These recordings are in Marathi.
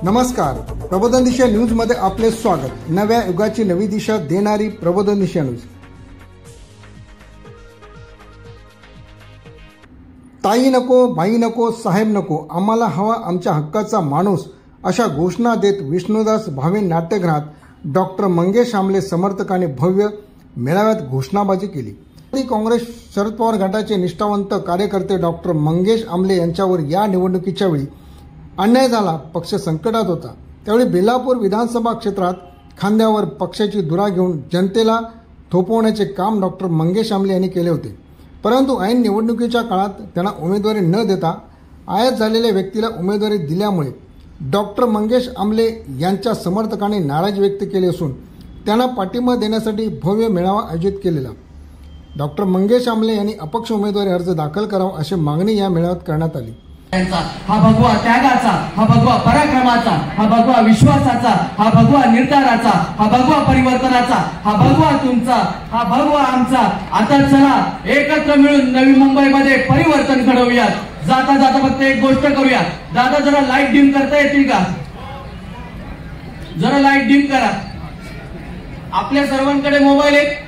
नमस्कार, प्रबोधन दिशा न्यूज मध्ये आपले स्वागत। नव्या युगाची नवी दिशा देणारी प्रबोधन दिशा न्यूज। ताई नको, बाई नको, साहेब नको, आम्हाला हवा आमच्या हक्काचा माणूस, अशा घोषणा देत विष्णुदास भावे नाट्यगृहात डॉक्टर मंगेश आमले समर्थकांनी भव्य मेळाव्यात घोषणाबाजी केली। काँग्रेस शरद पवार गटाचे निष्ठावंत कार्यकर्ते डॉक्टर मंगेश आमले यांच्यावर या निवडणुकीच्या वेळी अन्याय झाला, पक्ष संकटात होता, त्यावेळी बेलापूर विधानसभा क्षेत्रात खांद्यावर पक्षाची धुरा घेऊन जनतेला थोपवण्याचे काम डॉक्टर मंगेश आमले यांनी केले होते। परंतु ऐन निवडणुकीच्या काळात त्यांना उमेदवारी न देता आयात झालेल्या व्यक्तीला उमेदवारी दिल्यामुळे डॉक्टर मंगेश आमले यांच्या समर्थकांनी नाराजी व्यक्त केली असून त्यांना पाठिंबा देण्यासाठी भव्य मेळावा आयोजित केलेला। डॉक्टर मंगेश आमले यांनी अपक्ष उमेदवारी अर्ज दाखल करावा अशी मागणी या मेळाव्यात करण्यात आली। हा भगवा त्यागाचा, हा भगवा पराक्रमाचा, हा भगवा विश्वासाचा, हा भगवा निर्धाराचा, हा भगवा परिवर्तनाचा, हा भगवा तुमचा, हा भगवा आमचा। आता चला एकत्र मिळून नवी मुंबईमध्ये परिवर्तन घडवूयात। जाता जाता फक्त एक गोष्ट करूया, दादा जरा लाईट डिम करता येतील का? जरा लाईट डिम करा। आपल्या सर्वांकडे मोबाईल आहे।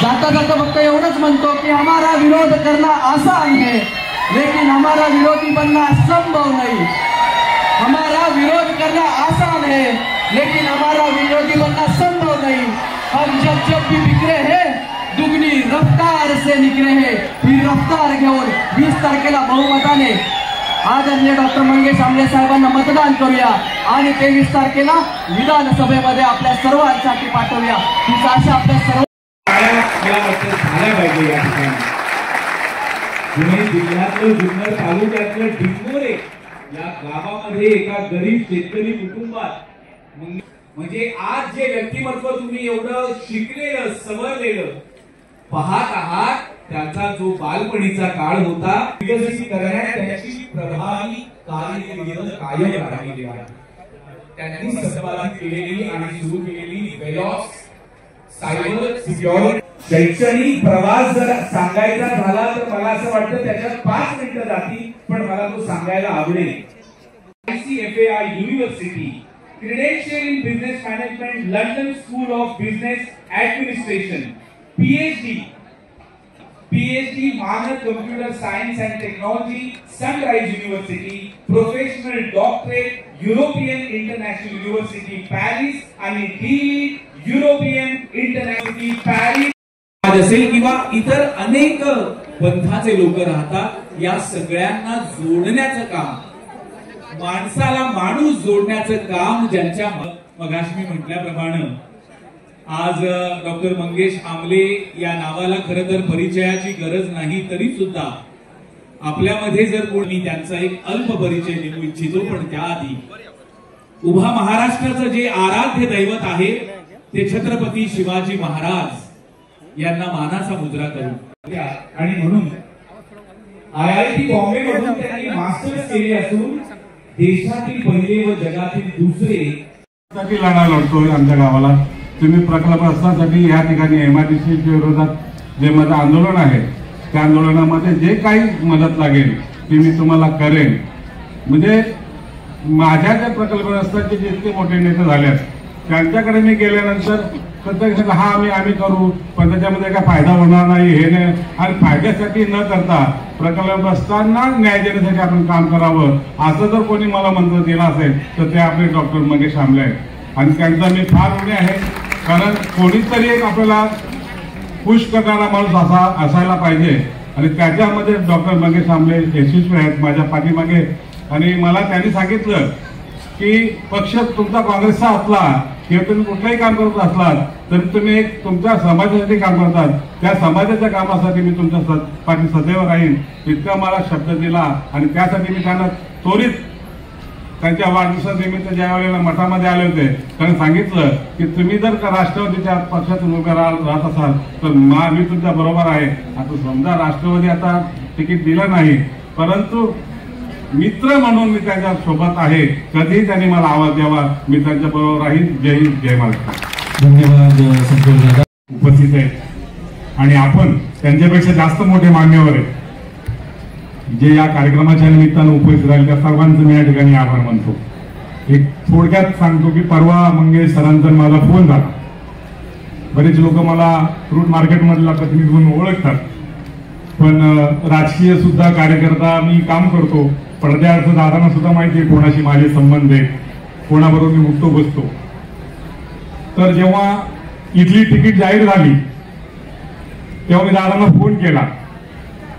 जाता जाता फक्त एवढंच म्हणतो की हमारा विरोध करना आसान है, लेकिन हमारा विरोधी बनना संभव नहीं। हमारा विरोध करना आसान है, लेकिन हमारा विरोधी बनना संभव नहीं। हम जब भी बिखरे हैं दुगनी रफ्तार से निकले हैं। ही रफ्तार घेऊन 20 तारखेला बहुमताने आदरणीय डॉक्टर मंगेश आमले साहेबांना मतदान करूया आणि 23 तारखेला विधानसभेमध्ये आपल्या सर्वांसाठी पाठवूया। हीच आशा आपल्या सर्व झाल्या पाहिजे। या ठिकाणी पुणे जिल्ह्यातलं जुन्नर तालुक्यातलं डिंगोरे या गावामध्ये एका गरीब शेतकरी कुटुंबात म्हणजे आज जे व्यक्तिमत्व तुम्ही एवढं शिकलेलं सवरलेलं पाहत आहात, त्याचा जो बालपणीचा काळ होता विकसित करण्यात त्याची प्रभावी कार्यकिर्द कायम राहिलेली आहे। त्यांनी संपादित केलेली आणि सुरू केलेली वेलॉस सायबर सिक्युरिटी शैक्षणिक प्रवास जर सांगायचा झाला तर मला असं वाटतं त्याच्यात 5 मिनिटं जातील, पण मला तो सांगायला आवडेल। ICFAI university, credential in business management, London school of business administration, PhD मानद computer science and technology, sunrise university, professional doctorate European international university Paris आणि DELITE युरोपियन इंटरनॅशनल पॅरिस असेल किंवा इतर अनेक पंथाचे लोक राहतात। या सगळ्यांना जोडण्याचं काम, माणसाला माणूस जोडण्याचं काम ज्यांच्या मगाशी मी म्हटल्याप्रमाणे आज डॉक्टर मंगेश आमले या नावाला खरं तर परिचयाची गरज नाही, तरी सुद्धा आपल्यामध्ये जर कोणी त्यांचा एक अल्प परिचय देऊ इच्छितो, पण त्याआधी उभा महाराष्ट्राचं जे आराध्य दैवत आहे ते छत्रपती शिवाजी महाराज यांना मानाचा मुजरा करू। आणि म्हणून IIT बॉम्बे मधून त्यांनी मास्टर्स केले असून देशातील पहिले व जगातील दुसरे लढा लढतोय। आमच्या गावाला तुम्ही प्रकल्पासाठी या ठिकाणी MIDC विरोधात जे माझं आंदोलन आहे त्या आंदोलनामध्ये जे काही मदत लागेल ती मी तुम्हाला करेन। म्हणजे माझ्या ज्या प्रकल्पग्रस्तांचे जितके मोठे नेते झाले त्यांच्याकडे मी गेल्यानंतर प्रत्यक्ष आम्ही करू, पण त्याच्यामध्ये काय फायदा होणार नाही हे नाही, आणि फायद्यासाठी न करता प्रकल्पग्रस्तांना न्याय देण्यासाठी आपण काम करावं असं जर कोणी मला मंत्र दिला असेल तर ते आपले डॉक्टर मंगेश आमले आहेत। आणि त्यांचा मी फार ऋणी आहे, कारण कोणीतरी एक आपल्याला पुश करणारा माणूस असायला पाहिजे, आणि त्याच्यामध्ये डॉक्टर मंगेश आमले यशस्वी आहेत माझ्या पाठीमागे। आणि मला त्यांनी सांगितलं की पक्ष तुमचा काँग्रेसचा असला किंवा तुम्ही कुठलंही काम करत असलात तर तुम्ही एक तुमच्या समाजासाठी काम करतात, त्या समाजाच्या कामासाठी मी तुमच्या पाठी सदैव राहीन, इतका मला शब्द दिला। आणि त्यासाठी मी त्यांना त्वरित त्यांच्या वाढदिवसानिमित्त ज्या वेळेला मठामध्ये आले होते त्यांनी सांगितलं की तुम्ही जर राष्ट्रवादीच्या पक्षातून उभे राहत असाल तर मी तुमच्या बरोबर आहे। आता समजा राष्ट्रवादी आता तिकीट दिलं नाही परंतु मित्र म्हणून मी त्याच्या सोबत आहे. कधी त्यांनी मला आवाज द्यावा, मी त्यांच्या बरोबर राहील. जय हिंद, जय महाराष्ट्र. धन्यवाद संतोष दादा. उपस्थित आहेत आणि आपण त्यांच्यापेक्षा जास्त मोठे मान्यवर आहेत जे या कार्यक्रमाच्या निमित्तानं उपस्थित राहील. त्या सर्वांचं मी या ठिकाणी आभार मानतो. एक थोडक्यात सांगतो की परवा मंगेश सरांचा माझा फोन झाला. बरेच लोक मला फ्रूट मार्केट मधला प्रतिनिधी म्हणून ओळखतात, पण राजकीय सुद्धा कार्यकर्ता मी काम करतो. पडद्याचं दादांना सुद्धा माहिती आहे कोणाशी माझे संबंध आहेत, कोणाबरोबर मी उठतो बसतो. तर जेव्हा इथली तिकीट जाहीर झाली तेव्हा मी दादांना फोन केला,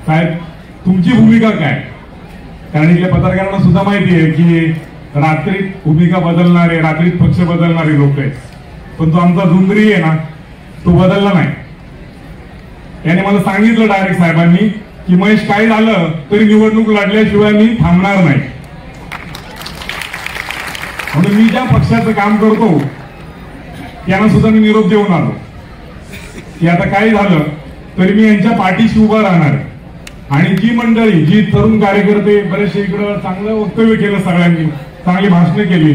साहेब तुमची भूमिका काय? कारण इथल्या पत्रकारांना सुद्धा माहिती आहे की रात्रीत भूमिका बदलणारे, रात्रीत पक्ष बदलणारे लोक आहेत, पण तो आमचा झुंबरी आहे ना, तो बदलला नाही. त्याने मला सांगितलं डायरेक्ट साहेबांनी की महेश काय झालं तरी निवडणूक लढल्याशिवाय मी थांबणार नाही. म्हणून मी ज्या पक्षाचं काम करतो त्यांना सुद्धा मी निरोप देऊन आलो की आता काय झालं तरी मी यांच्या पाठीशी उभा राहणार. आणि जी मंडळी, जी तरुण कार्यकर्ते बरेचसे इकडं चांगलं वक्तव्य केलं, सगळ्यांनी चांगली भाषणं केली,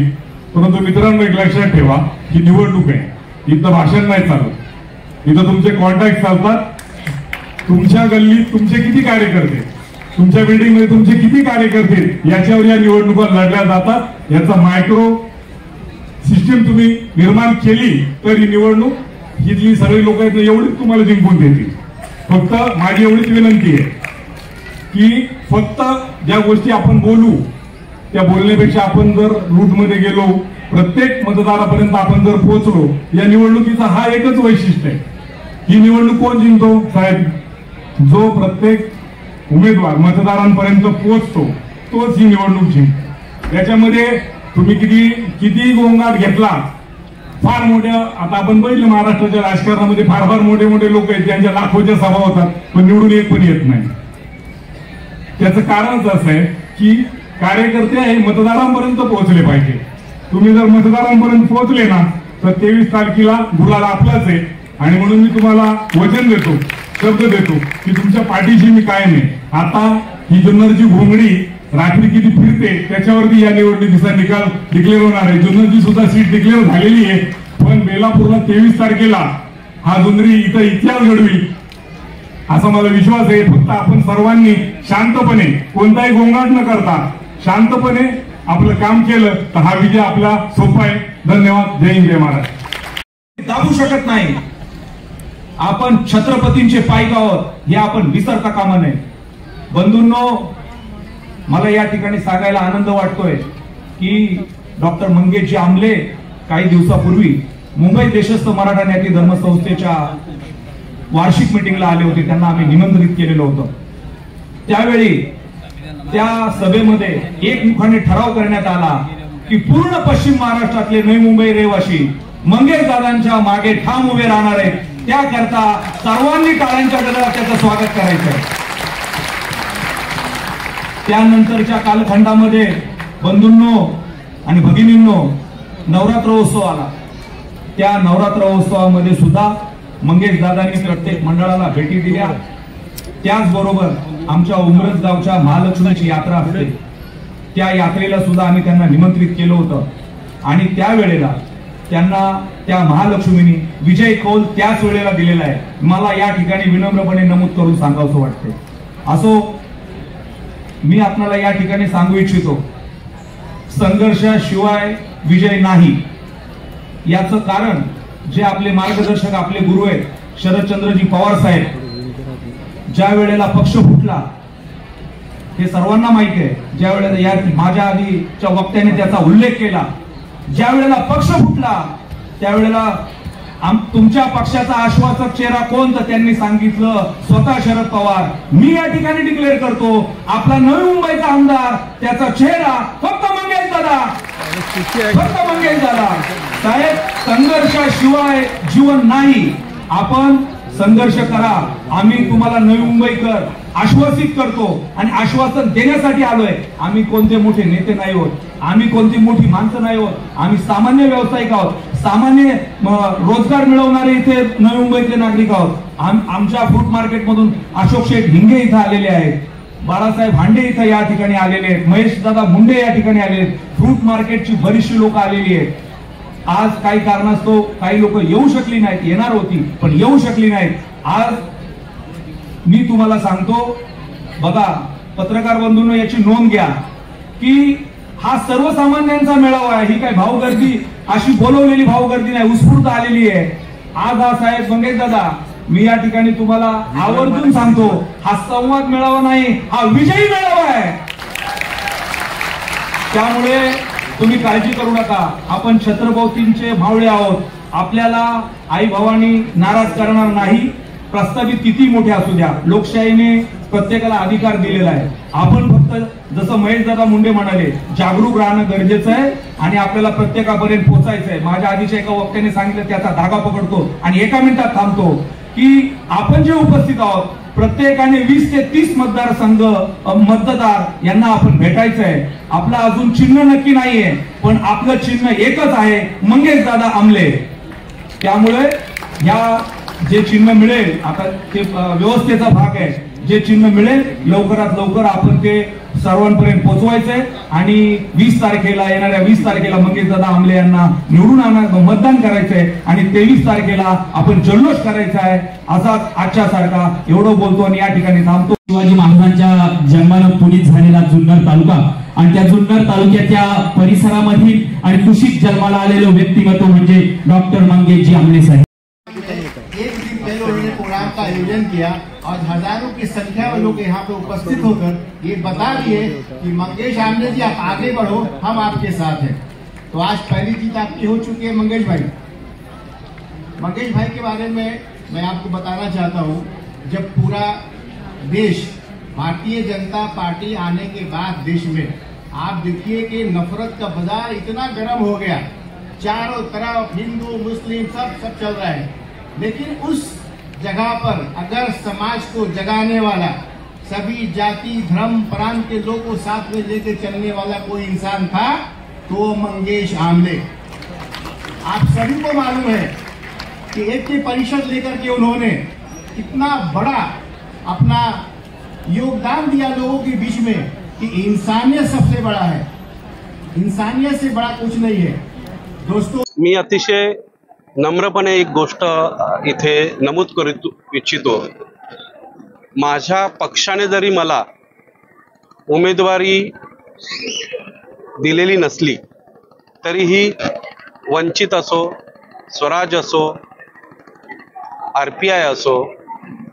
परंतु मित्रांनो एक लक्षात ठेवा ही निवडणूक आहे. इथं भाषण नाही चालत, इथं तुमचे कॉन्टॅक्ट चालतात. तुमच्या गल्लीत तुमचे किती कार्यकर्ते, तुमच्या बिल्डिंग मध्ये तुमचे किती कार्यकर्ते, याच्यावर या निवडणुका लढल्या जातात. याचा मायक्रो सिस्टीम तुम्ही निर्माण केली तर ही निवडणूक इथली सगळी लोक आहेत एवढीच तुम्हाला जिंकून देतील. फक्त माझी एवढीच विनंती आहे की फक्त ज्या गोष्टी आपण बोलू त्या बोलण्यापेक्षा आपण जर रूटमध्ये गेलो, प्रत्येक मतदारापर्यंत आपण जर पोहोचलो, या निवडणुकीचा हा एकच वैशिष्ट्य आहे. ही निवडणूक कोण जिंकतो साहेब? जो प्रत्येक उमेदवार मतदारांपर्यंत पोहोचतो तोच ही निवडणूक जिंकतो. त्याच्यामध्ये तुम्ही किती गोंगाट घेतला, फार मोठ्या, आता आपण बघितलं महाराष्ट्राच्या राजकारणामध्ये फार फार मोठे मोठे लोक आहेत ज्यांच्या लाखोच्या सभा होतात पण निवडून एक पण येत नाही. त्याचं कारणच असं आहे की कार्यकर्ते हे मतदारांपर्यंत पोहोचले पाहिजे. तुम्ही जर मतदारांपर्यंत पोहोचले ना तर 23 तारखेला गुलाल आपलाच आहे. आणि म्हणून मी तुम्हाला वचन देतो, शब्द देतो की तुमच्या पाठीशी मी कायम आहे. आता ही जुन्नरची घोंगडी रात्री किती फिरते त्याच्यावरती या निवडणुकीचा निकाल डिक्लेअर होणार आहे. जुन्नरची सुद्धा सीट डिक्लेअर झालेली आहे, पण बेलापूरला 23 तारखेला हा जुन्नरी इथं इतिहास घडवी असा मला विश्वास आहे. फक्त आपण सर्वांनी शांतपणे, कोणताही गोंगाट न करता शांतपणे आपलं काम केलं तर हा विजय आपला सोपा आहे. धन्यवाद. जय हिंद, जय महाराष्ट्र. दाबू शकत नाही. आपण छत्रपतींचे पाईक आहोत हे आपण विसरता कामा नये. बंधूंनो, मला या ठिकाणी सांगायला आनंद वाटतोय की डॉक्टर मंगेशजी आमले काही दिवसापूर्वी मुंबई देशस्थ मराठा न्याती धर्म संस्थेच्या वार्षिक मीटिंगला आले होते. त्यांना आम्ही निमंत्रित केलेलं होतं. त्यावेळी त्या सभेमध्ये एकमुखाने ठराव करण्यात आला की पूर्ण पश्चिम महाराष्ट्रातले नवी मुंबई रहिवासी मंगेश दादांच्या मागे ठाम उभे राहणार आहेत. त्याकरता सर्वांनी टाळ्यांच्या गजरात त्याचं स्वागत करायचं. त्यानंतरच्या कालखंडामध्ये बंधूंनो आणि भगिनींनो नवरात्र उत्सव आला. त्या नवरात्र उत्सवामध्ये सुद्धा मंगेश दादांनी प्रत्येक मंडळाला भेटी दिल्या. त्याचबरोबर आमच्या उमरज गावच्या महालक्ष्मीची यात्रा असते, त्या यात्रेला सुद्धा आम्ही त्यांना निमंत्रित केलं होतं. आणि त्यावेळेला त्यांना त्या महालक्ष्मीनी विजय कौल त्याच वेळेला दिलेला आहे. मला या ठिकाणी विनम्रपणे नमूद करून सांगावंसं वाटते. असो, मी आपल्याला या ठिकाणी सांगू इच्छितो, संघर्षाशिवाय विजय नाही. याचं कारण जे आपले मार्गदर्शक, आपले गुरु आहेत शरदचंद्रजी पवार साहेब, ज्या वेळेला पक्ष फुटला हे सर्वांना माहिती आहे. ज्या वेळेला या माझ्या आधीच्या वक्त्याने त्याचा उल्लेख केला, ज्या वेळेला पक्ष फुटला त्यावेळेला तुमच्या पक्षाचा आश्वासक चेहरा कोण, तर त्यांनी सांगितलं स्वतः शरद पवार. मी या ठिकाणी डिक्लेअर करतो, आपला नवी मुंबईचा आमदार, त्याचा चेहरा फक्त मंगेश दादा, फक्त मंगेश दादा. साहेब, संघर्षाशिवाय जीवन नाही. आपण संघर्ष करा. आम्ही तुम्हाला नवी मुंबईकर आश्वासित करतो आणि आश्वासन देण्यासाठी आलोय. आम्ही कोणते मोठे नेते नाही होत, आम्ही कोणती मोठी माणसं नाही होत, आम्ही सामान्य व्यावसायिक आहोत, सामान्य रोजगार मिळवणारे इथे नवी मुंबईतले नागरिक आहोत. आमच्या फ्रूट मार्केट मधून अशोक शेठ हिंगे इथे आलेले आहेत. बाळासाहेब हांडे इथं या ठिकाणी आलेले आहेत, महेश दादा मुंडे या ठिकाणी आलेले आहेत, फ्रूट मार्केटची बरीचशी लोक आलेली आहेत. आज काही कारणास्तव काही लोक येऊ शकली नाहीत, येणार होती पण येऊ शकली नाहीत. आज मी तुम्हाला सांगतो, बघा पत्रकार बंधूंनो याची नोंद घ्या की हा सर्वसामान्यांचा मेळावा आहे. ही काय भावगर्दी, अशी बोलवलेली भावगर्दी नाही, उत्स्फूर्त आलेली आहे. आज हा साहेब मंगेश दादा, मी या ठिकाणी तुम्हाला आवर्जून सांगतो, हा संवाद मेळावा नाही, हा विजयी मेळावा आहे. त्यामुळे तुम्ही काळजी करू नका, आपण छत्रपतींचे भावळे आहोत. आपल्याला आई भवानी नाराज करणार नाही. प्रस्तावित किती मोठे असू द्या, लोकशाहीने प्रत्येकाला अधिकार दिलेला आहे. आपण फक्त जसं महेश दादा मुंडे म्हणाले, जागरूक राहणं गरजेचं आहे आणि आपल्याला प्रत्येकापर्यंत पोहोचायचं आहे. माझ्या आधीच्या एका वक्त्याने सांगितलं, त्याचा धागा पकडतो आणि एका मिनिटात थांबतो की आपण जे उपस्थित आहोत प्रत्येकाने 20 ते 30 मतदारसंघ मतदार यांना आपण भेटायचं आहे. आपलं अजून चिन्ह नक्की नाहीये, पण आपलं चिन्ह एकच आहे, मंगेश दादा आमले. त्यामुळे या जे चिन्ह मिळेल, आता ते व्यवस्थेचा भाग आहे, जे चिन्ह मिळेल लवकरात लवकर आपण ते सर्वांपर्यंत पोहोचवायचंय आणि 20 तारखेला, येणाऱ्या 20 तारखेला मंगेश दादा आमले यांना निवडून आणण्याचं मतदान करायचंय आणि 23 तारखेला आपण जल्लोष करायचा आहे. असाच आजच्या सारखा एवढं बोलतो आणि या ठिकाणी थांबतो. शिवाजी महाराजांच्या जन्माला पुनीत झालेला जुन्नर तालुका आणि त्या जुन्नर तालुक्याच्या परिसरामधील आणि कुशीत जन्माला आलेलं व्यक्तिमत्व म्हणजे डॉक्टर मंगेशजी आमले साहेब. एक दिन पहले उन्होंने प्रोग्राम का आयोजन किया और हजारों की संख्या में लोग यहाँ पे उपस्थित होकर ये बता दिए कि मंगेश आमले जी आप आगे बढ़ो, हम आपके साथ हैं. तो आज पहली जीत आपकी हो चुकी है मंगेश भाई. मंगेश भाई के बारे में मैं आपको बताना चाहता हूँ, जब पूरा देश भारतीय जनता पार्टी आने के बाद देश में आप देखिए कि नफरत का बाजार इतना गर्म हो गया, चारों तरफ हिंदू मुस्लिम सब चल रहा है. लेकिन उस जगह पर अगर समाज को जगाने वाला, सभी जाति धर्म प्रांत के लोगों को साथ में लेकर चलने वाला कोई इंसान था तो मंगेश आमले. आप सभी को मालूम है कि ऐक्य परिषद लेकर के उन्होंने इतना बड़ा अपना योगदान दिया लोगों के बीच में कि इंसानियत सबसे बड़ा है, इंसानियत से बड़ा कुछ नहीं है. दोस्तों, मी अतिशय नम्रपणे एक गोष्ट इथे नमूद करू इच्छितो. माझ्या पक्षाने जरी मला उमेदवारी दिलेली नसली तरीही वंचित असो, स्वराज असो, RPI असो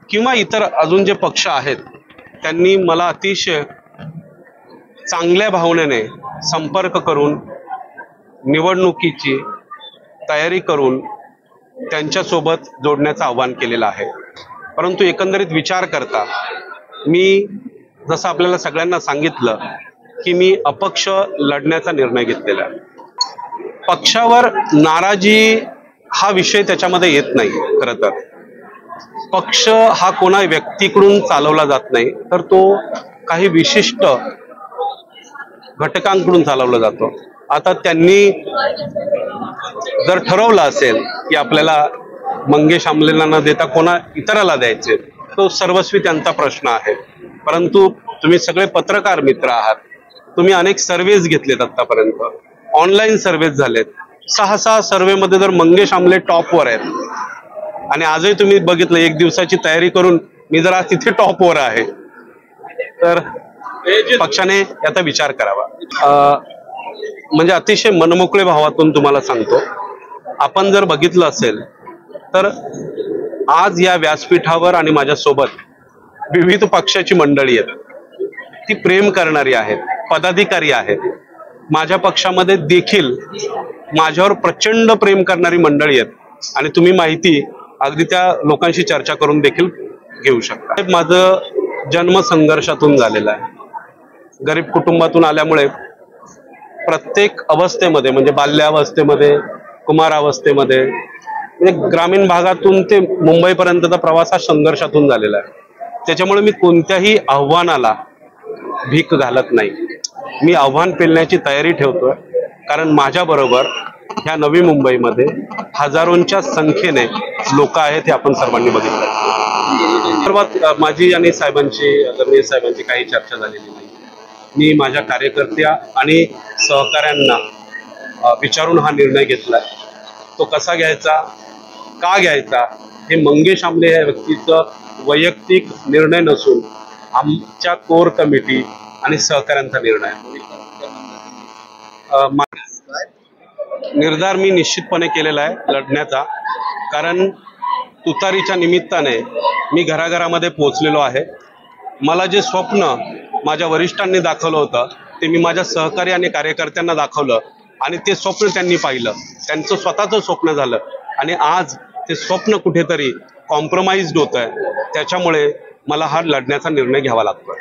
किंवा इतर अजून जे पक्ष आहेत, त्यांनी मला अतिशय चांगल्या भावनेने संपर्क करून निवडणुकीची तयारी करून त्यांच्यासोबत जोडण्याचं आवाहन केलेलं आहे. परंतु एकंदरीत विचार करता मी जसं आपल्याला सगळ्यांना सांगितलं की मी अपक्ष लढण्याचा निर्णय घेतलेला आहे. पक्षावर नाराजी हा विषय त्याच्यामध्ये येत नाही. खरं तर पक्ष हा कोणा व्यक्तीकडून चालवला जात नाही, तर तो काही विशिष्ट घटकांकडून चालवला जातो. आता त्यांनी जर ठरवलं असेल की आपल्याला मंगेश आमलेला न देता कोणा इतराला द्यायचे, तो सर्वस्वी त्यांचा प्रश्न आहे. परंतु तुम्ही सगळे पत्रकार मित्र आहात, तुम्ही अनेक सर्वेज घेतलेत, आतापर्यंत ऑनलाईन सर्वेज झालेत. 6 सर्वेमध्ये जर मंगेश आमले टॉपवर आहेत आणि आजही तुम्ही बघितलं, एक दिवसाची तयारी करून मी जर आज तिथे टॉपवर आहे, तर पक्षाने याचा विचार करावा. म्हणजे अतिशय मनमोकळे भावातून तुम्हाला सांगतो, आपण जर बघितलं असेल तर आज या व्यासपीठावर आणि माझ्यासोबत विविध पक्षाची मंडळी आहेत. ती प्रेम करणारी आहेत, पदाधिकारी आहेत. माझ्या पक्षामध्ये देखील माझ्यावर प्रचंड प्रेम करणारी मंडळी आहेत आणि तुम्ही माहिती अगदी त्या लोकांशी चर्चा करून देखील घेऊ शकता. माझं जन्म संघर्षातून झालेला आहे. गरीब कुटुंबातून आल्यामुळे प्रत्येक अवस्थेमध्ये, म्हणजे बाल्यावस्थेमध्ये, कुमारावस्थेमध्ये, म्हणजे ग्रामीण भागातून ते मुंबईपर्यंतचा प्रवास हा संघर्षातून झालेला आहे. त्याच्यामुळे मी कोणत्याही आव्हानाला भीक घालत नाही. मी आव्हान पेलण्याची तयारी ठेवतोय, कारण माझ्याबरोबर ह्या नवी मुंबईमध्ये हजारोंच्या संख्येने लोक आहेत, हे आपण सर्वांनी बघितलं. सर्वात माझी आणि आदरणीय साहेबांची काही चर्चा झालेली नाही. मी माझ्या कार्यकर्त्या आणि सहकाऱ्यांना विचारून हा निर्णय घेतलाय. तो कसा घ्यायचा, का घ्यायचा, हे मंगेश आमले या व्यक्तीचं वैयक्तिक निर्णय नसून आमच्या कोर कमिटी आणि सहकाऱ्यांचा निर्णय. निर्धार मी निश्चितपणे केलेला आहे लढण्याचा, कारण तुतारीच्या निमित्ताने मी घराघरामध्ये पोहोचलेलो आहे. मला जे स्वप्न माझ्या वरिष्ठांनी दाखवलं होतं ते मी माझ्या सहकारी आणि कार्यकर्त्यांना दाखवलं आणि ते स्वप्न त्यांनी पाहिलं. त्यांचं स्वतःचं स्वप्न झालं आणि आज ते स्वप्न कुठेतरी कॉम्प्रोमाइज्ड होत आहे. त्याच्यामुळे मला हा लढण्याचा निर्णय घ्यावा लागतो.